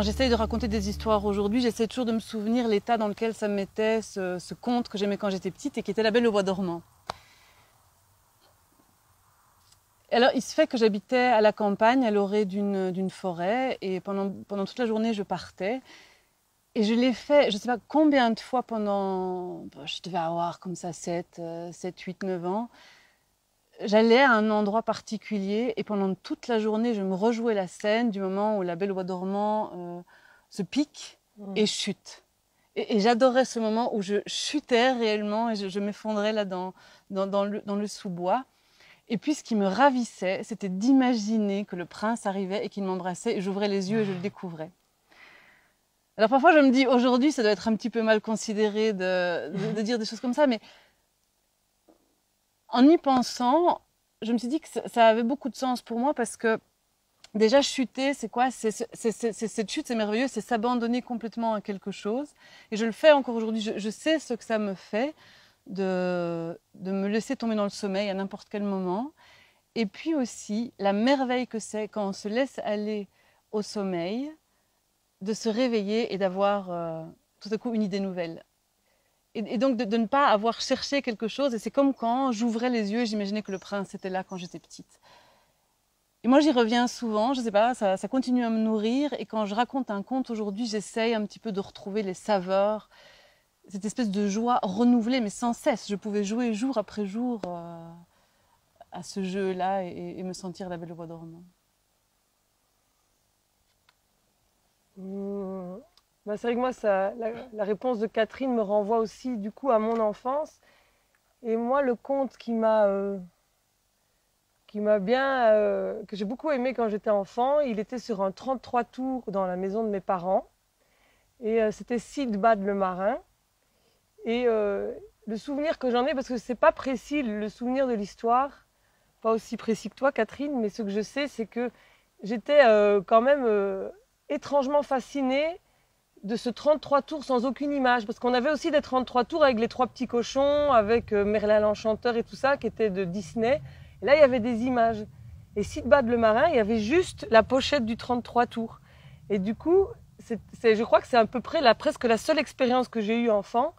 j'essaye de raconter des histoires aujourd'hui, j'essaie toujours de me souvenir l'état dans lequel ça me mettait ce conte que j'aimais quand j'étais petite et qui était La Belle au bois dormant. Alors, il se fait que j'habitais à la campagne, à l'orée d'une forêt, et pendant toute la journée, je partais. Et je l'ai fait, je ne sais pas combien de fois pendant, je devais avoir comme ça 7, 8, 9 ans. J'allais à un endroit particulier et pendant toute la journée, je me rejouais la scène du moment où la Belle au bois dormant se pique et chute. Et j'adorais ce moment où je chutais réellement et je m'effondrais là dans le sous-bois. Et puis ce qui me ravissait, c'était d'imaginer que le prince arrivait et qu'il m'embrassait et j'ouvrais les yeux et je le découvrais. Alors parfois je me dis, aujourd'hui ça doit être un petit peu mal considéré de dire des choses comme ça, mais en y pensant, je me suis dit que ça avait beaucoup de sens pour moi parce que déjà chuter, c'est quoi? Cette chute, c'est merveilleux, c'est s'abandonner complètement à quelque chose. Et je le fais encore aujourd'hui, je sais ce que ça me fait de me laisser tomber dans le sommeil à n'importe quel moment. Et puis aussi, la merveille que c'est quand on se laisse aller au sommeil, de se réveiller et d'avoir tout à coup une idée nouvelle. Et donc de ne pas avoir cherché quelque chose. Et c'est comme quand j'ouvrais les yeux et j'imaginais que le prince était là quand j'étais petite. Et moi, j'y reviens souvent, je sais pas, ça continue à me nourrir. Et quand je raconte un conte aujourd'hui, j'essaye un petit peu de retrouver les saveurs, cette espèce de joie renouvelée, mais sans cesse. Je pouvais jouer jour après jour à ce jeu-là et me sentir la Belle au bois dormant. Bah, c'est vrai que moi, la réponse de Catherine me renvoie aussi du coup à mon enfance. Et moi, le conte qui m'a bien, que j'ai beaucoup aimé quand j'étais enfant, il était sur un 33 tours dans la maison de mes parents. Et c'était Sindbad le marin. Et le souvenir que j'en ai, parce que c'est pas précis, le souvenir de l'histoire, pas aussi précis que toi, Catherine, mais ce que je sais, c'est que j'étais quand même étrangement fascinée de ce 33 tours sans aucune image, parce qu'on avait aussi des 33 tours avec les trois petits cochons, avec Merlin l'Enchanteur et tout ça, qui était de Disney. Et là, il y avait des images. Et Sindbad le marin, il y avait juste la pochette du 33 tours. Et du coup, je crois que c'est à peu près presque la seule expérience que j'ai eue enfant,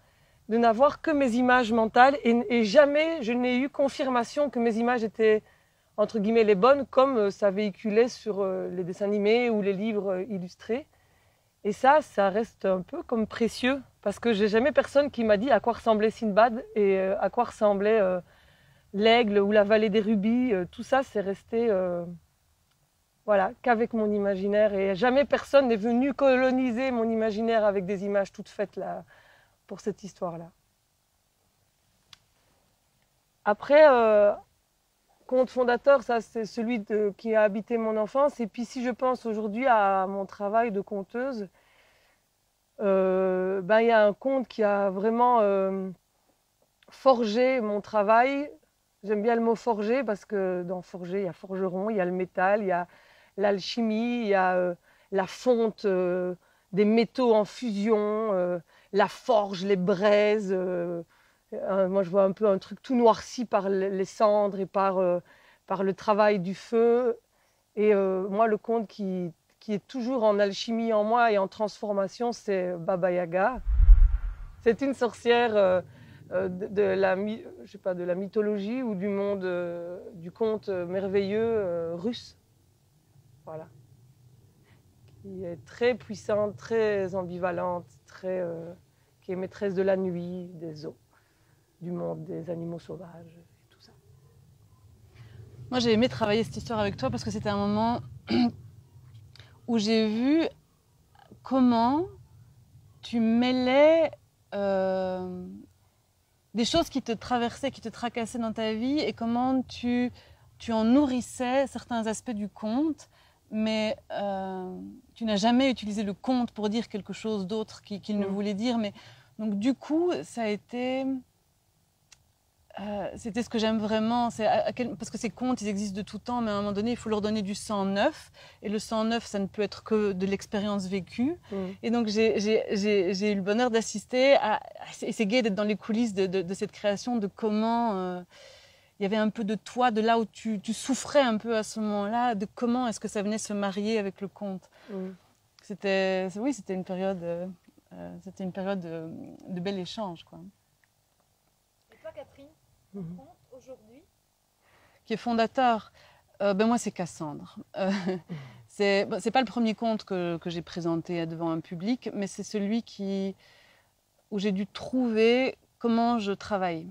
de n'avoir que mes images mentales, et jamais je n'ai eu confirmation que mes images étaient, entre guillemets, les bonnes, comme ça véhiculait sur les dessins animés ou les livres illustrés. Et ça reste un peu comme précieux, parce que j'ai jamais personne qui m'a dit à quoi ressemblait Sindbad et à quoi ressemblait l'Aigle ou la vallée des rubis. Tout ça, c'est resté voilà, qu'avec mon imaginaire. Et jamais personne n'est venu coloniser mon imaginaire avec des images toutes faites là, pour cette histoire-là. Après, conte fondateur, ça c'est celui qui a habité mon enfance. Et puis si je pense aujourd'hui à mon travail de conteuse, il y a un conte qui a vraiment forgé mon travail. J'aime bien le mot forger parce que dans forger, il y a forgeron, il y a le métal, il y a l'alchimie, il y a la fonte des métaux en fusion, la forge, les braises. Moi, je vois un peu un truc tout noirci par les cendres et par le travail du feu. Et moi, le conte qui est toujours en alchimie en moi et en transformation, c'est Baba Yaga. C'est une sorcière de la mythologie ou du monde du conte merveilleux russe. Voilà. Qui est très puissante, très ambivalente, qui est maîtresse de la nuit, des eaux, du monde des animaux sauvages et tout ça. Moi, j'ai aimé travailler cette histoire avec toi parce que c'était un moment où j'ai vu comment tu mêlais des choses qui te traversaient, qui te tracassaient dans ta vie et comment tu en nourrissais certains aspects du conte, mais tu n'as jamais utilisé le conte pour dire quelque chose d'autre qu'il ne voulait dire. Mais, donc du coup, ça a été... c'était ce que j'aime vraiment, parce que ces contes, ils existent de tout temps, mais à un moment donné, il faut leur donner du sang neuf. Et le sang neuf, ça ne peut être que de l'expérience vécue. Et donc, j'ai eu le bonheur d'assister et c'est gai d'être dans les coulisses de cette création, de comment il y avait un peu de toi, de là où tu souffrais un peu à ce moment-là, de comment est-ce que ça venait se marier avec le conte. oui, c'était une période de bel échange, quoi. Et toi, Catherine, ton conte aujourd'hui? Qui est fondateur, moi, c'est Cassandre. C'est pas le premier conte que j'ai présenté devant un public, mais c'est celui où j'ai dû trouver comment je travaille.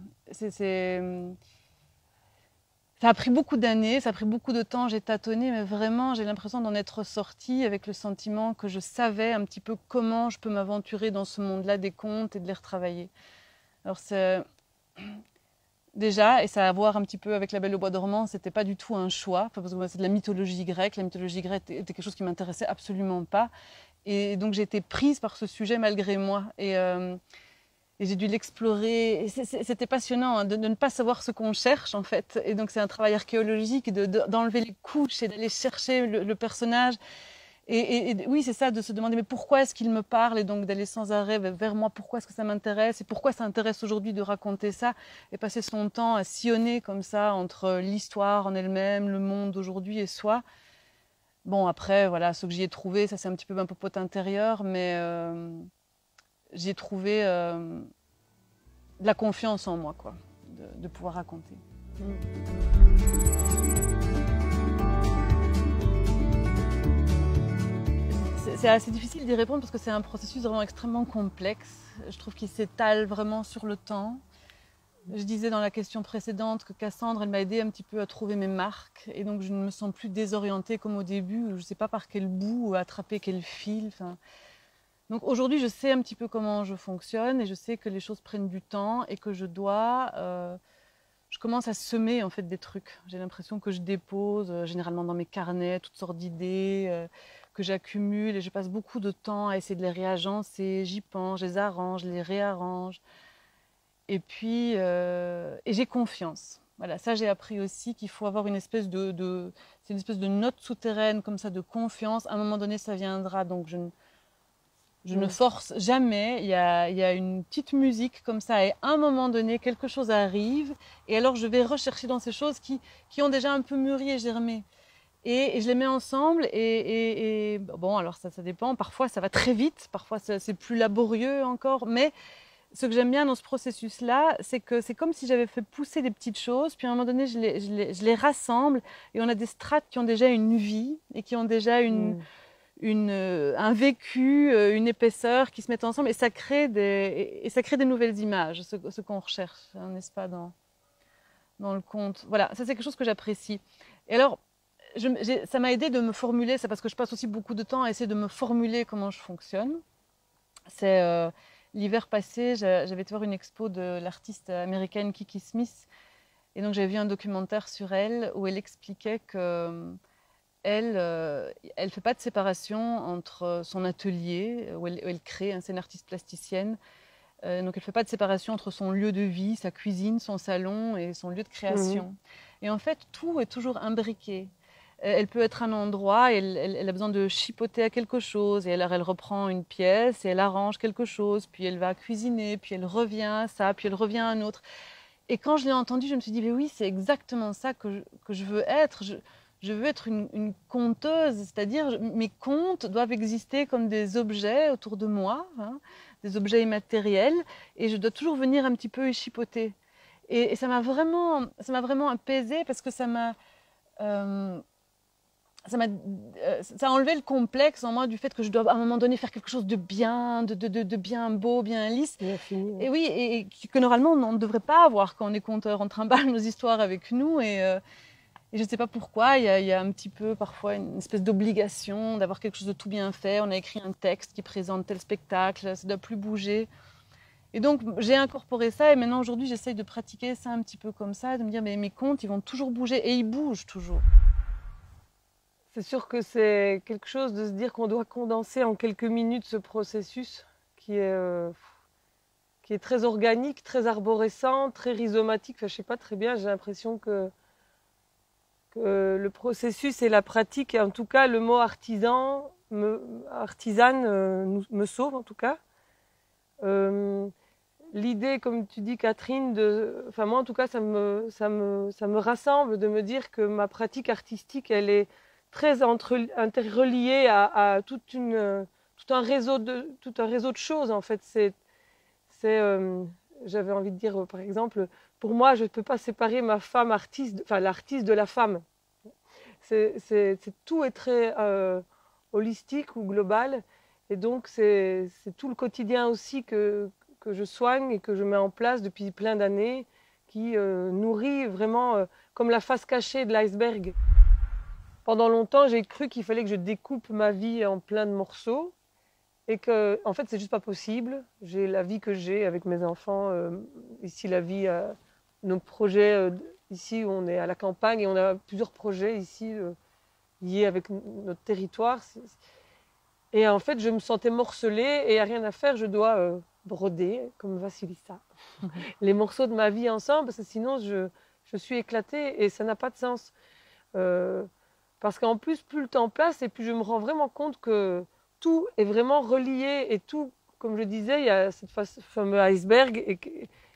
Ça a pris beaucoup d'années, ça a pris beaucoup de temps, j'ai tâtonné, mais vraiment, j'ai l'impression d'en être sortie avec le sentiment que je savais un petit peu comment je peux m'aventurer dans ce monde-là des contes et de les retravailler. Alors c'est déjà, et ça a à voir un petit peu avec La Belle au bois dormant, c'était pas du tout un choix, parce que c'est de la mythologie grecque. La mythologie grecque était quelque chose qui m'intéressait absolument pas, et donc j'ai été prise par ce sujet malgré moi. Et j'ai dû l'explorer. C'était passionnant, hein, de ne pas savoir ce qu'on cherche, en fait. Et donc, c'est un travail archéologique d'enlever les couches et d'aller chercher le personnage. Et oui, c'est ça, de se demander, mais pourquoi est-ce qu'il me parle? Et donc, d'aller sans arrêt vers moi, pourquoi est-ce que ça m'intéresse? Et pourquoi ça intéresse aujourd'hui de raconter ça? Et passer son temps à sillonner comme ça entre l'histoire en elle-même, le monde d'aujourd'hui et soi. Bon, après, voilà, ce que j'y ai trouvé, ça c'est un petit peu ma popote intérieure, mais j'y ai trouvé de la confiance en moi, quoi, de pouvoir raconter. C'est assez difficile d'y répondre parce que c'est un processus vraiment extrêmement complexe. Je trouve qu'il s'étale vraiment sur le temps. Je disais dans la question précédente que Cassandre, elle m'a aidé un petit peu à trouver mes marques. Et donc, je ne me sens plus désorientée comme au début. Je ne sais pas par quel bout attraper quel fil. Enfin, donc aujourd'hui, je sais un petit peu comment je fonctionne et je sais que les choses prennent du temps et que je commence à semer en fait des trucs. J'ai l'impression que je dépose généralement dans mes carnets toutes sortes d'idées que j'accumule et je passe beaucoup de temps à essayer de les réagencer. J'y pense, je les arrange, je les réarrange. Et puis, et j'ai confiance. Voilà, ça j'ai appris aussi qu'il faut avoir une espèce c'est une espèce de note souterraine comme ça de confiance. À un moment donné, ça viendra. Donc je ne force jamais, il y a une petite musique comme ça, et à un moment donné, quelque chose arrive, et alors je vais rechercher dans ces choses qui ont déjà un peu mûri et germé. Et je les mets ensemble, et bon, alors ça dépend, parfois ça va très vite, parfois c'est plus laborieux encore, mais ce que j'aime bien dans ce processus-là, c'est que c'est comme si j'avais fait pousser des petites choses, puis à un moment donné, je les rassemble, et on a des strates qui ont déjà une vie, et qui ont déjà un vécu, une épaisseur qui se mettent ensemble et ça crée des nouvelles images, ce qu'on recherche, hein, n'est-ce pas, dans le conte. Voilà, ça c'est quelque chose que j'apprécie. Et alors, ça m'a aidé de me formuler, c'est parce que je passe aussi beaucoup de temps à essayer de me formuler comment je fonctionne. C'est l'hiver passé, j'avais été voir une expo de l'artiste américaine Kiki Smith, et donc j'avais vu un documentaire sur elle où elle expliquait que elle fait pas de séparation entre son atelier, où elle crée, hein, c'est une artiste plasticienne, donc elle fait pas de séparation entre son lieu de vie, sa cuisine, son salon et son lieu de création. Et en fait, tout est toujours imbriqué. Elle peut être un endroit, et elle a besoin de chipoter à quelque chose, et alors elle reprend une pièce, et elle arrange quelque chose, puis elle va cuisiner, puis elle revient à ça, puis elle revient à un autre. Et quand je l'ai entendu, je me suis dit, mais oui, c'est exactement ça que je veux être. Je veux être une conteuse, c'est-à-dire mes contes doivent exister comme des objets autour de moi, hein, des objets immatériels, et je dois toujours venir un petit peu y chipoter. Et ça m'a vraiment apaisée parce que ça a enlevé le complexe en moi du fait que je dois à un moment donné faire quelque chose de bien, de bien beau, bien lisse. Bien fini, ouais. Et oui, et que normalement on ne devrait pas avoir quand on est conteur. On trimballe nos histoires avec nous et je ne sais pas pourquoi, il y a un petit peu parfois une espèce d'obligation d'avoir quelque chose de tout bien fait. On a écrit un texte qui présente tel spectacle, ça ne doit plus bouger. Et donc j'ai incorporé ça et maintenant aujourd'hui j'essaye de pratiquer ça un petit peu comme ça, de me dire mais mes contes ils vont toujours bouger et ils bougent toujours. C'est sûr que c'est quelque chose de se dire qu'on doit condenser en quelques minutes ce processus qui est très organique, très arborescent, très rhizomatique. Enfin, je ne sais pas très bien, j'ai l'impression que le processus et la pratique, et en tout cas le mot artisane me sauve en tout cas. L'idée, comme tu dis Catherine, enfin moi en tout cas ça me rassemble de me dire que ma pratique artistique elle est très interrelié à tout un réseau de choses, en fait. J'avais envie de dire, par exemple, pour moi, je ne peux pas séparer ma femme artiste, enfin l'artiste de la femme. Tout est très holistique ou global. Et donc, c'est tout le quotidien aussi que je soigne et que je mets en place depuis plein d'années, qui nourrit vraiment comme la face cachée de l'iceberg. Pendant longtemps, j'ai cru qu'il fallait que je découpe ma vie en plein de morceaux et que, en fait, c'est juste pas possible. J'ai la vie que j'ai avec mes enfants, ici la vie, nos projets, ici où on est à la campagne et on a plusieurs projets ici liés avec notre territoire. Et en fait, je me sentais morcelée et à rien à faire, je dois broder comme Vassilissa les morceaux de ma vie ensemble parce que sinon je suis éclatée et ça n'a pas de sens. Parce qu'en plus, plus le temps passe et plus je me rends vraiment compte que tout est vraiment relié et tout, comme je disais, il y a cette fameux iceberg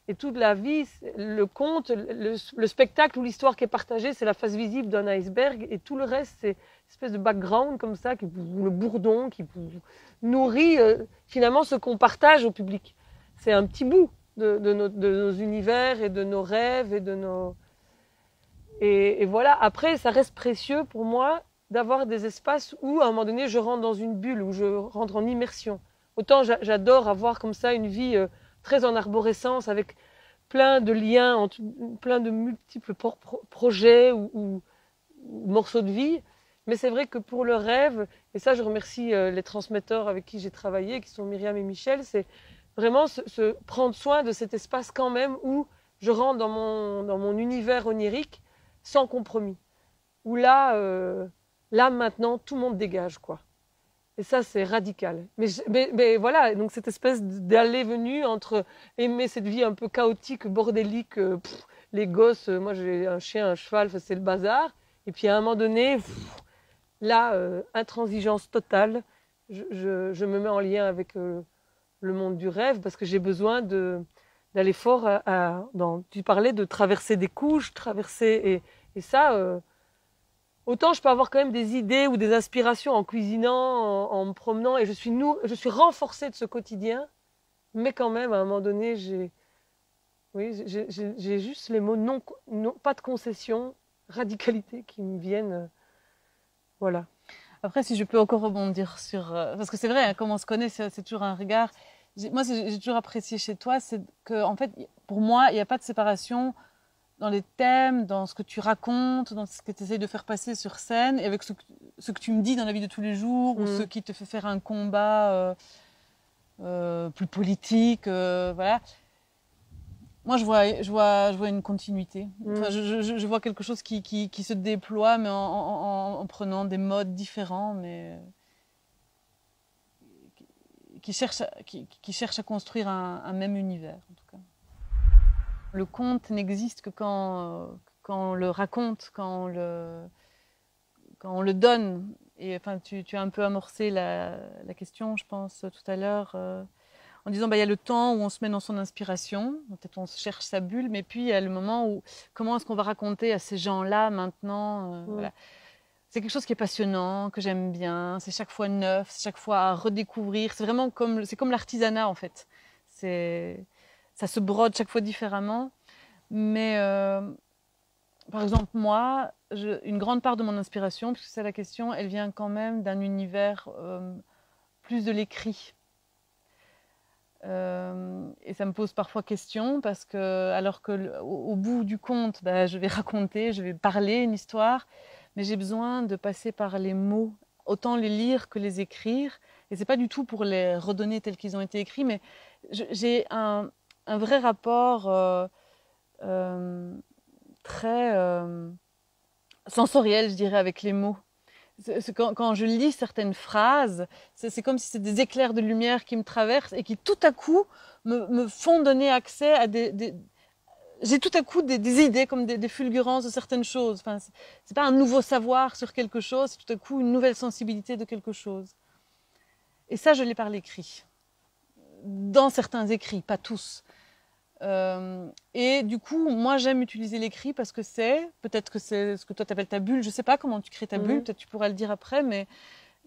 et toute la vie, le conte, le spectacle ou l'histoire qui est partagée, c'est la face visible d'un iceberg et tout le reste, c'est une espèce de background comme ça, le bourdon qui nourrit finalement ce qu'on partage au public. C'est un petit bout de nos univers et de nos rêves et de nos... Et voilà, après, ça reste précieux pour moi d'avoir des espaces où, à un moment donné, je rentre dans une bulle, où je rentre en immersion. Autant j'adore avoir comme ça une vie très en arborescence, avec plein de liens, plein de multiples projets ou morceaux de vie. Mais c'est vrai que pour le rêve, et ça je remercie les transmetteurs avec qui j'ai travaillé, qui sont Myriam et Michel, c'est vraiment prendre soin de cet espace quand même où je rentre dans mon univers onirique, sans compromis. Où là maintenant, tout le monde dégage, quoi. Et ça, c'est radical. Mais voilà, donc cette espèce d'aller-venue entre aimer cette vie un peu chaotique, bordélique, les gosses, moi j'ai un chien, un cheval, c'est le bazar. Et puis à un moment donné, là, intransigeance totale, je me mets en lien avec le monde du rêve parce que j'ai besoin d'aller fort tu parlais de traverser des couches, et ça, autant je peux avoir quand même des idées ou des inspirations en cuisinant, en me promenant, et je suis renforcée de ce quotidien, mais quand même, à un moment donné, j'ai juste les mots non, pas de concession, radicalité qui me viennent. Voilà. Après, si je peux encore rebondir sur... parce que c'est vrai, hein, comme on se connaît, c'est toujours un regard. Moi, j'ai toujours apprécié chez toi, c'est que, en fait, pour moi, il n'y a pas de séparation dans les thèmes, dans ce que tu racontes, dans ce que tu essayes de faire passer sur scène, et avec ce que tu me dis dans la vie de tous les jours, ou ce qui te fait faire un combat plus politique, voilà. Moi, je vois une continuité. Enfin, je vois quelque chose qui se déploie, mais en prenant des modes différents, mais qui cherche à construire un même univers, en tout cas. Le conte n'existe que quand on le raconte, quand on le donne. Et enfin, tu as un peu amorcé la question, je pense, tout à l'heure, en disant il y a le temps où on se met dans son inspiration, peut-être on cherche sa bulle, mais puis il y a le moment où comment est-ce qu'on va raconter à ces gens-là maintenant, voilà. C'est quelque chose qui est passionnant, que j'aime bien, c'est chaque fois neuf, c'est chaque fois à redécouvrir, c'est vraiment comme l'artisanat en fait. Ça se brode chaque fois différemment, mais par exemple moi, une grande part de mon inspiration, puisque c'est la question, elle vient quand même d'un univers plus de l'écrit. Et ça me pose parfois question parce que, alors que au bout du conte, je vais raconter, je vais parler une histoire, mais j'ai besoin de passer par les mots, autant les lire que les écrire. Et c'est pas du tout pour les redonner tels qu'ils ont été écrits, mais j'ai un vrai rapport très sensoriel, je dirais, avec les mots. Quand je lis certaines phrases, c'est comme si c'était des éclairs de lumière qui me traversent et qui tout à coup me font donner accès à j'ai tout à coup des idées, comme des fulgurances de certaines choses. Enfin, c'est pas un nouveau savoir sur quelque chose, c'est tout à coup une nouvelle sensibilité de quelque chose. Et ça, je l'ai par l'écrit. Dans certains écrits, pas tous. Et du coup, moi, j'aime utiliser l'écrit parce que peut-être que c'est ce que toi t'appelles ta bulle. Je sais pas comment tu crées ta bulle. Peut-être tu pourras le dire après, mais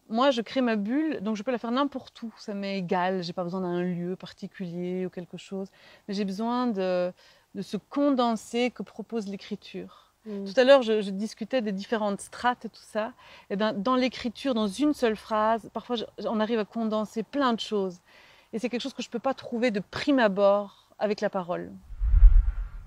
moi, je crée ma bulle, donc je peux la faire n'importe où. Ça m'est égal. J'ai pas besoin d'un lieu particulier ou quelque chose. Mais j'ai besoin de ce condensé que propose l'écriture. Tout à l'heure, je discutais des différentes strates et tout ça. Et ben, dans l'écriture, dans une seule phrase, parfois, on arrive à condenser plein de choses. Et c'est quelque chose que je ne peux pas trouver de prime abord avec la parole.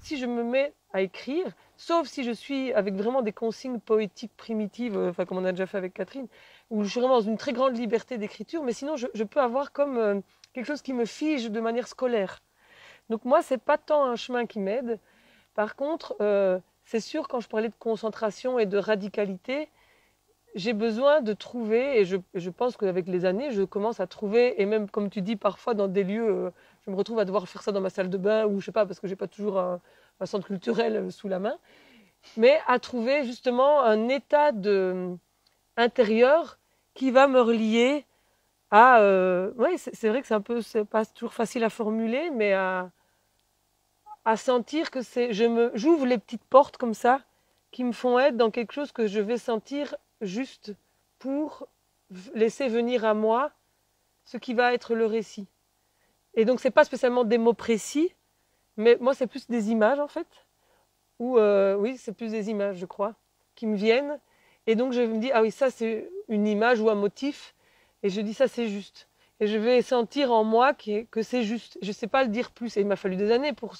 Si je me mets à écrire, sauf si je suis avec vraiment des consignes poétiques primitives, enfin comme on a déjà fait avec Catherine, où je suis vraiment dans une très grande liberté d'écriture, mais sinon je peux avoir comme quelque chose qui me fige de manière scolaire. Donc moi, c'est pas tant un chemin qui m'aide. Par contre, c'est sûr, quand je parlais de concentration et de radicalité, j'ai besoin de trouver, et je pense qu'avec les années, je commence à trouver, et même comme tu dis, parfois dans des lieux, je me retrouve à devoir faire ça dans ma salle de bain, ou je sais pas, parce que j'ai pas toujours un centre culturel sous la main, mais à trouver justement un état intérieur qui va me relier à... oui, c'est vrai que c'est pas toujours facile à formuler, mais à sentir que j'ouvre les petites portes comme ça, qui me font être dans quelque chose que je vais sentir juste pour laisser venir à moi ce qui va être le récit. Et donc, c'est pas spécialement des mots précis, mais moi, c'est plus des images, en fait. Ou, oui, c'est plus des images, je crois, qui me viennent. Et donc, je me dis, ah oui, ça, c'est une image ou un motif. Et je dis, ça, c'est juste. Et je vais sentir en moi que c'est juste. Je ne sais pas le dire plus. Et il m'a fallu des années pour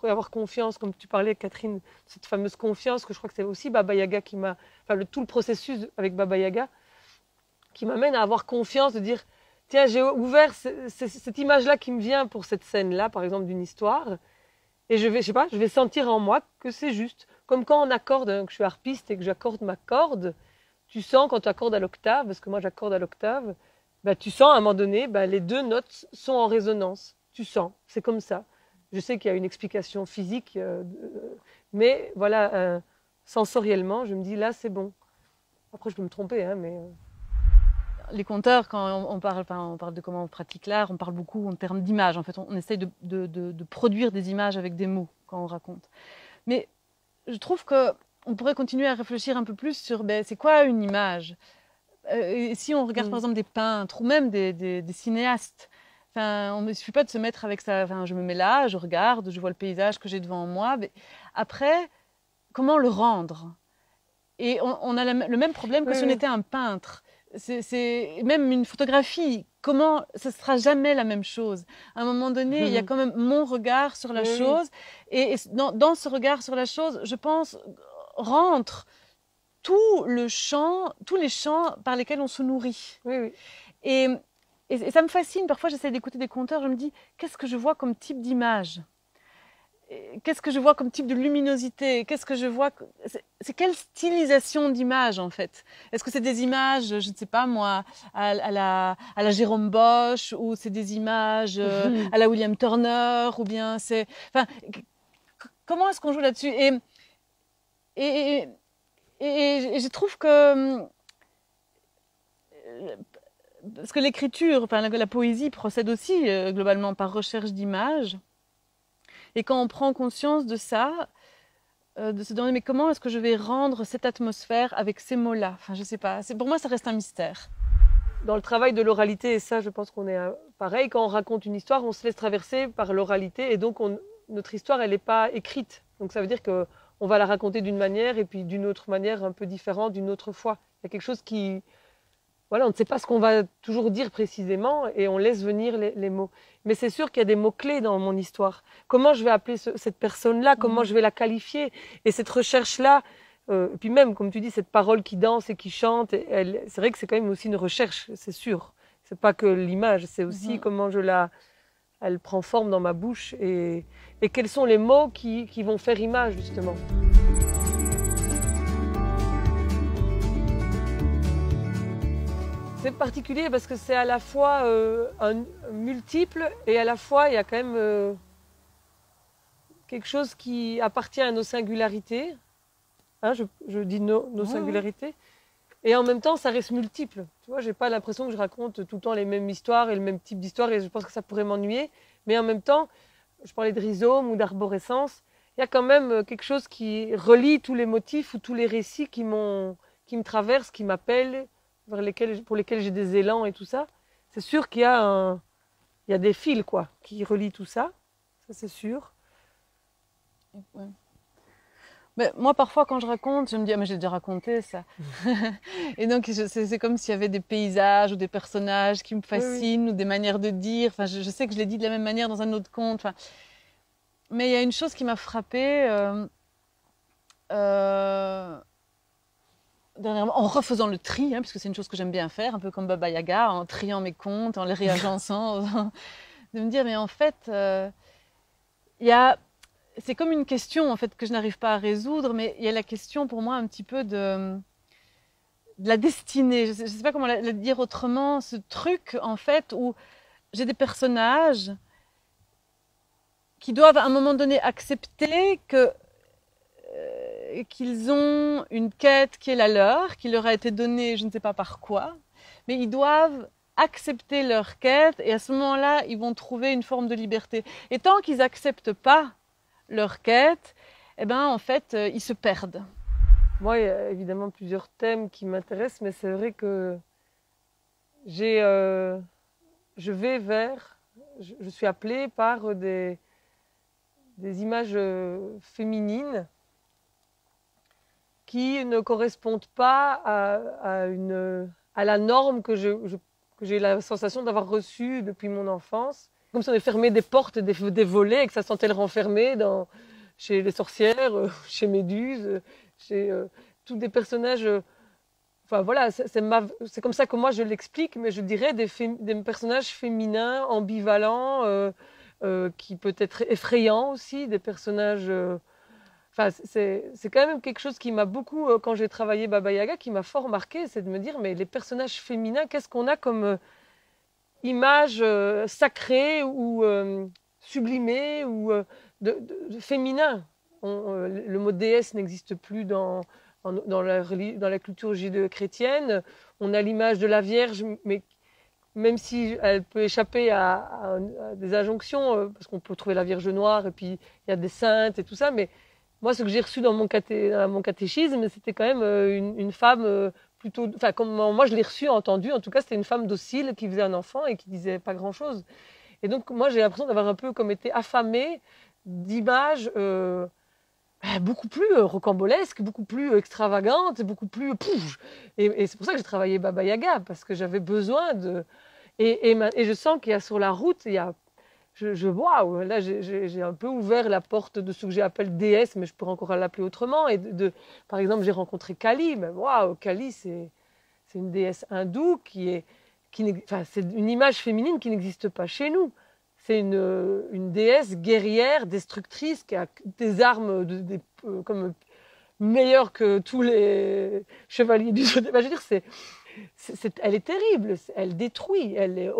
avoir confiance, comme tu parlais, Catherine, cette fameuse confiance, que je crois que c'est aussi Baba Yaga qui m'a... Enfin, tout le processus avec Baba Yaga, qui m'amène à avoir confiance, de dire, tiens, j'ai ouvert cette image-là qui me vient pour cette scène-là, par exemple, d'une histoire. Et je vais sentir en moi que c'est juste. Comme quand on accorde, que je suis harpiste et que j'accorde ma corde, tu sens quand tu accordes à l'octave, parce que moi j'accorde à l'octave, bah, tu sens à un moment donné, bah, les deux notes sont en résonance. Tu sens, c'est comme ça. Je sais qu'il y a une explication physique, mais voilà, sensoriellement, je me dis là c'est bon. Après je peux me tromper, hein, mais... Les conteurs, quand on parle de comment on pratique l'art, on parle beaucoup en termes d'images. En fait, on essaye de produire des images avec des mots quand on raconte. Mais je trouve qu'on pourrait continuer à réfléchir un peu plus sur c'est quoi une image. Et si on regarde par exemple des peintres ou même des cinéastes, il ne suffit pas de se mettre avec ça. Je me mets là, je regarde, je vois le paysage que j'ai devant moi. Mais après, comment le rendre? Et on a le même problème que si on était un peintre. C'est même une photographie. Comment ce sera jamais la même chose. À un moment donné, il y a quand même mon regard sur la chose, et dans ce regard sur la chose, je pense rentre tous les champs par lesquels on se nourrit. Et ça me fascine. Parfois, j'essaie d'écouter des conteurs. Je me dis, qu'est-ce que je vois comme type d'image? Qu'est-ce que je vois comme type de luminosité? Qu'est-ce que je vois? C'est quelle stylisation d'image en fait? Est-ce que c'est des images, je ne sais pas moi, à la Jérôme Bosch, ou c'est des images à la William Turner, ou bien c'est... Enfin, comment est-ce qu'on joue là-dessus? Et je trouve que... Parce que l'écriture, la poésie procède aussi globalement par recherche d'images. Et quand on prend conscience de ça, de se demander mais comment est-ce que je vais rendre cette atmosphère avec ces mots-là? Enfin, je sais pas. Pour moi, ça reste un mystère. Dans le travail de l'oralité, et ça, je pense qu'on est pareil, quand on raconte une histoire, on se laisse traverser par l'oralité, et donc notre histoire, elle n'est pas écrite. Donc ça veut dire qu'on va la raconter d'une manière, et puis d'une autre manière un peu différente, d'une autre fois. Il y a quelque chose qui... Voilà, on ne sait pas ce qu'on va toujours dire précisément et on laisse venir les mots. Mais c'est sûr qu'il y a des mots-clés dans mon histoire. Comment je vais appeler cette personne-là? Comment je vais la qualifier? Et cette recherche-là, et puis même, comme tu dis, cette parole qui danse et qui chante, c'est vrai que c'est quand même aussi une recherche, c'est sûr. C'est pas que l'image, c'est aussi comment elle prend forme dans ma bouche et quels sont les mots qui vont faire image, justement. C'est particulier parce que c'est à la fois un multiple et à la fois il y a quand même quelque chose qui appartient à nos singularités. Hein, je dis nos singularités. Et en même temps, ça reste multiple. Tu vois, j'ai pas l'impression que je raconte tout le temps les mêmes histoires et le même type d'histoire et je pense que ça pourrait m'ennuyer. Mais en même temps, je parlais de rhizome ou d'arborescence, il y a quand même quelque chose qui relie tous les motifs ou tous les récits qui me traversent, qui m'appellent, pour lesquels j'ai des élans et tout ça. C'est sûr qu'il y a des fils quoi, qui relient tout ça, ça c'est sûr. Ouais. Mais moi, parfois, quand je raconte, je me dis, ah, mais j'ai déjà raconté ça. Et donc, c'est comme s'il y avait des paysages ou des personnages qui me fascinent, oui. Ou des manières de dire. Enfin, je sais que je l'ai dit de la même manière dans un autre conte. Enfin, mais il y a une chose qui m'a frappée dernièrement, en refaisant le tri, hein, puisque c'est une chose que j'aime bien faire, un peu comme Baba Yaga, en triant mes contes, en les réagençant, de me dire, mais en fait, il y a... C'est comme une question en fait que je n'arrive pas à résoudre, mais il y a la question pour moi un petit peu de la destinée. Je ne sais pas comment la dire autrement. Ce truc en fait où j'ai des personnages qui doivent à un moment donné accepter qu'ils ont une quête qui est la leur, qui leur a été donnée je ne sais pas par quoi, mais ils doivent accepter leur quête et à ce moment-là ils vont trouver une forme de liberté. Et tant qu'ils n'acceptent pas leur quête, eh ben, en fait, ils se perdent. Moi, il y a évidemment plusieurs thèmes qui m'intéressent, mais c'est vrai que je suis appelée par des images féminines qui ne correspondent pas à la norme que j'ai la sensation d'avoir reçue depuis mon enfance. Comme si on avait fermé des portes, des volets, et que ça sentait le renfermer chez les sorcières, chez Méduse, chez tous des personnages. Enfin voilà, c'est comme ça que moi je l'explique, mais je dirais des personnages féminins, ambivalents, qui peut être effrayants aussi, des personnages. Enfin, c'est quand même quelque chose qui m'a beaucoup, quand j'ai travaillé Baba Yaga, qui m'a fort marqué, c'est de me dire, mais les personnages féminins, qu'est-ce qu'on a comme image sacrée ou sublimée ou de féminin. Le mot déesse n'existe plus dans la culture judéo-chrétienne. On a l'image de la Vierge, mais même si elle peut échapper à des injonctions, parce qu'on peut trouver la Vierge noire et puis il y a des saintes et tout ça, mais moi ce que j'ai reçu dans mon catéchisme, c'était quand même une femme plutôt, enfin comme moi je l'ai reçu, entendu, en tout cas c'était une femme docile qui faisait un enfant et qui disait pas grand-chose. Et donc moi j'ai l'impression d'avoir un peu comme été affamée d'images beaucoup plus rocambolesques, beaucoup plus extravagantes, beaucoup plus et c'est pour ça que j'ai travaillé Baba Yaga, parce que j'avais besoin de et je sens qu'il y a sur la route, il y a waouh, là j'ai un peu ouvert la porte de ce que j'appelle déesse, mais je pourrais encore l'appeler autrement. Et par exemple, j'ai rencontré Kali. Mais waouh, Kali, c'est une déesse hindoue c'est une image féminine qui n'existe pas chez nous. C'est une déesse guerrière, destructrice, qui a des armes comme meilleures que tous les chevaliers du zodiaque. Je veux dire, elle est terrible, elle détruit, elle est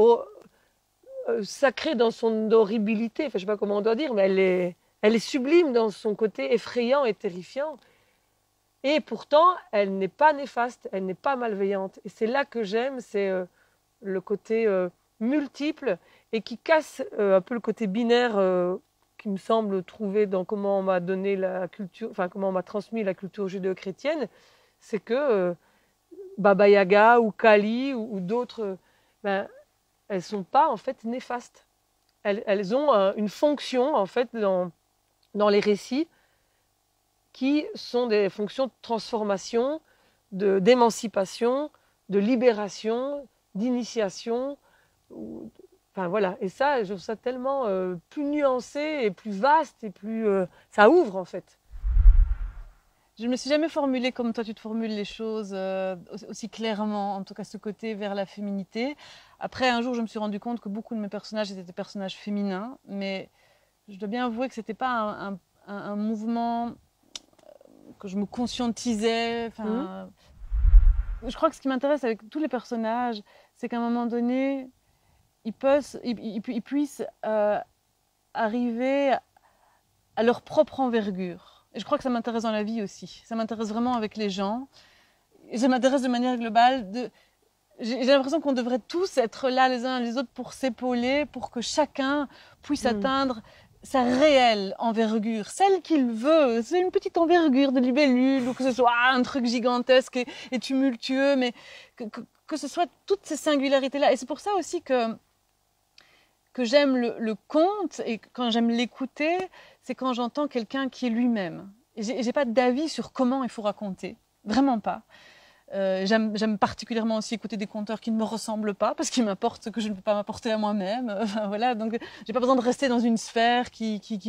sacrée dans son horribilité, enfin, je ne sais pas comment on doit dire, mais elle est sublime dans son côté effrayant et terrifiant. Et pourtant, elle n'est pas néfaste, elle n'est pas malveillante. Et c'est là que j'aime, c'est le côté multiple et qui casse un peu le côté binaire qui me semble trouver dans comment on m'a donné la culture, enfin comment on m'a transmis la culture judéo-chrétienne. C'est que Baba Yaga ou Kali ou d'autres, elles sont pas en fait néfastes. Elles ont une fonction en fait dans les récits qui sont des fonctions de transformation, d'émancipation, de libération, d'initiation. Enfin voilà, et ça, je trouve ça tellement plus nuancé et plus vaste et plus ça ouvre en fait. Je ne me suis jamais formulée comme toi tu te formules les choses aussi clairement, en tout cas ce côté vers la féminité. Après, un jour, je me suis rendu compte que beaucoup de mes personnages étaient des personnages féminins, mais je dois bien avouer que ce n'était pas un mouvement que je me conscientisais. Enfin, je crois que ce qui m'intéresse avec tous les personnages, c'est qu'à un moment donné, ils puissent arriver à leur propre envergure. Et je crois que ça m'intéresse dans la vie aussi. Ça m'intéresse vraiment avec les gens. Et ça m'intéresse de manière globale. J'ai l'impression qu'on devrait tous être là les uns les autres pour s'épauler, pour que chacun puisse atteindre sa réelle envergure, celle qu'il veut. C'est une petite envergure de libellule ou que ce soit un truc gigantesque et tumultueux, mais que ce soit toutes ces singularités-là. Et c'est pour ça aussi que j'aime le conte et quand j'aime l'écouter, c'est quand j'entends quelqu'un qui est lui-même. Et j'ai pas d'avis sur comment il faut raconter, vraiment pas. J'aime particulièrement aussi écouter des conteurs qui ne me ressemblent pas parce qu'ils m'apportent ce que je ne peux pas m'apporter à moi-même. Enfin, voilà, donc j'ai pas besoin de rester dans une sphère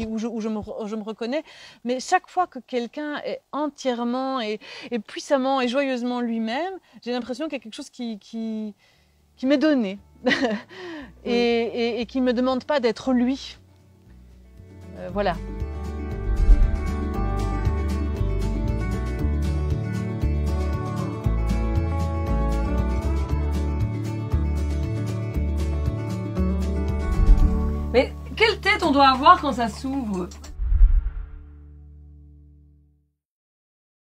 où je me reconnais. Mais chaque fois que quelqu'un est entièrement et puissamment et joyeusement lui-même, j'ai l'impression qu'il y a quelque chose qui m'est donné et qui me demande pas d'être lui. Voilà. Mais quelle tête on doit avoir quand ça s'ouvre?